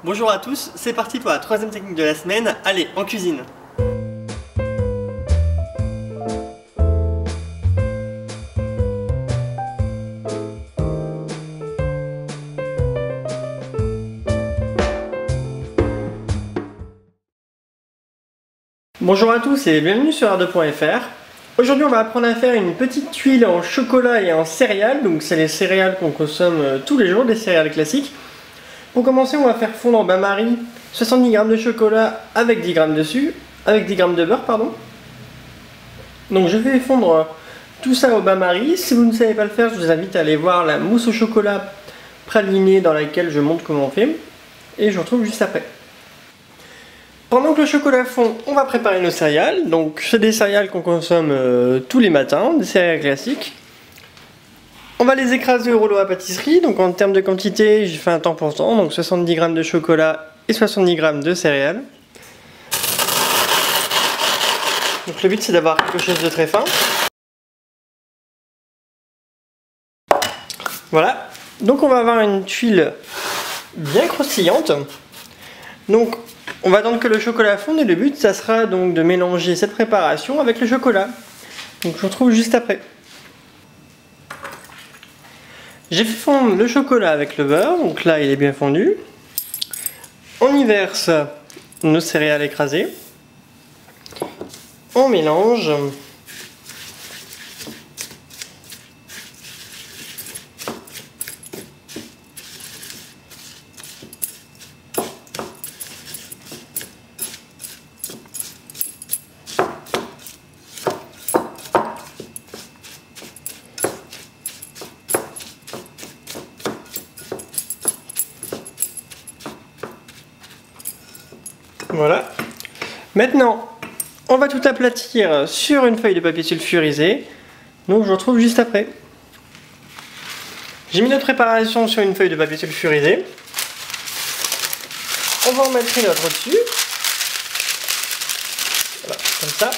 Bonjour à tous, c'est parti pour la troisième technique de la semaine. Allez, en cuisine. Bonjour à tous et bienvenue sur r2.fr. Aujourd'hui on va apprendre à faire une petite tuile en chocolat et en céréales. Donc c'est les céréales qu'on consomme tous les jours, des céréales classiques. Pour commencer, on va faire fondre en bain-marie 70 g de chocolat avec 10 g dessus, avec 10 g de beurre, pardon. Donc je vais fondre tout ça au bain-marie. Si vous ne savez pas le faire, je vous invite à aller voir la mousse au chocolat pralinée dans laquelle je montre comment on fait. Et je vous retrouve juste après. Pendant que le chocolat fond, on va préparer nos céréales. Donc c'est des céréales qu'on consomme tous les matins, des céréales classiques. On va les écraser au rouleau à pâtisserie, donc en termes de quantité, j'ai fait un temps pour temps, donc 70 g de chocolat et 70 g de céréales. Donc le but c'est d'avoir quelque chose de très fin. Voilà, donc on va avoir une tuile bien croustillante. Donc on va attendre que le chocolat fonde et le but ça sera donc de mélanger cette préparation avec le chocolat. Donc je vous retrouve juste après. J'ai fait fondre le chocolat avec le beurre, donc là il est bien fondu. On y verse nos céréales écrasées. On mélange. Voilà. Maintenant, on va tout aplatir sur une feuille de papier sulfurisé. Donc je vous retrouve juste après. J'ai mis notre préparation sur une feuille de papier sulfurisé. On va en mettre une autre dessus. Voilà, comme ça.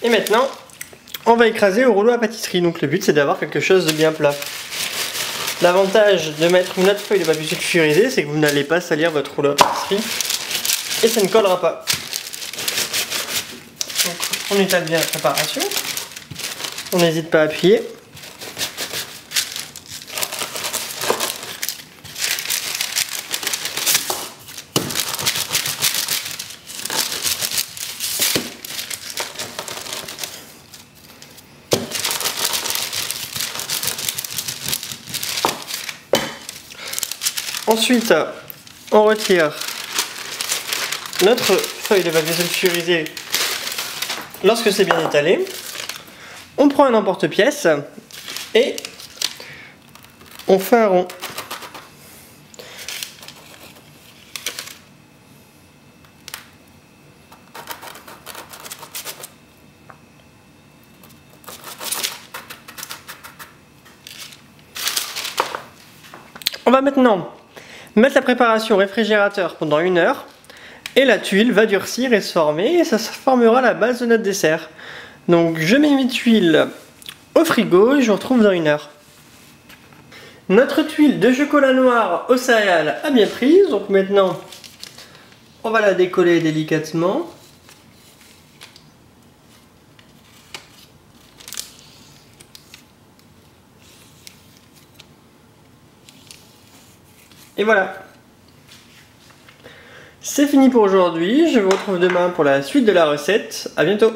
Et maintenant, on va écraser au rouleau à pâtisserie. Donc le but c'est d'avoir quelque chose de bien plat. L'avantage de mettre une autre feuille de papier sulfurisé, c'est que vous n'allez pas salir votre rouleau à pâtisserie. Et ça ne collera pas. Donc, on étale bien la préparation. On n'hésite pas à appuyer. Ensuite, on retire notre feuille de papier sulfurisé lorsque c'est bien étalé. On prend un emporte-pièce et on fait un rond. On va maintenant mettre la préparation au réfrigérateur pendant 1 heure. Et la tuile va durcir et se former, et ça formera la base de notre dessert. Donc je mets mes tuiles au frigo et je vous retrouve dans 1 heure. Notre tuile de chocolat noir aux céréales a bien prise, donc maintenant on va la décoller délicatement. Et voilà. C'est fini pour aujourd'hui, je vous retrouve demain pour la suite de la recette. À bientôt.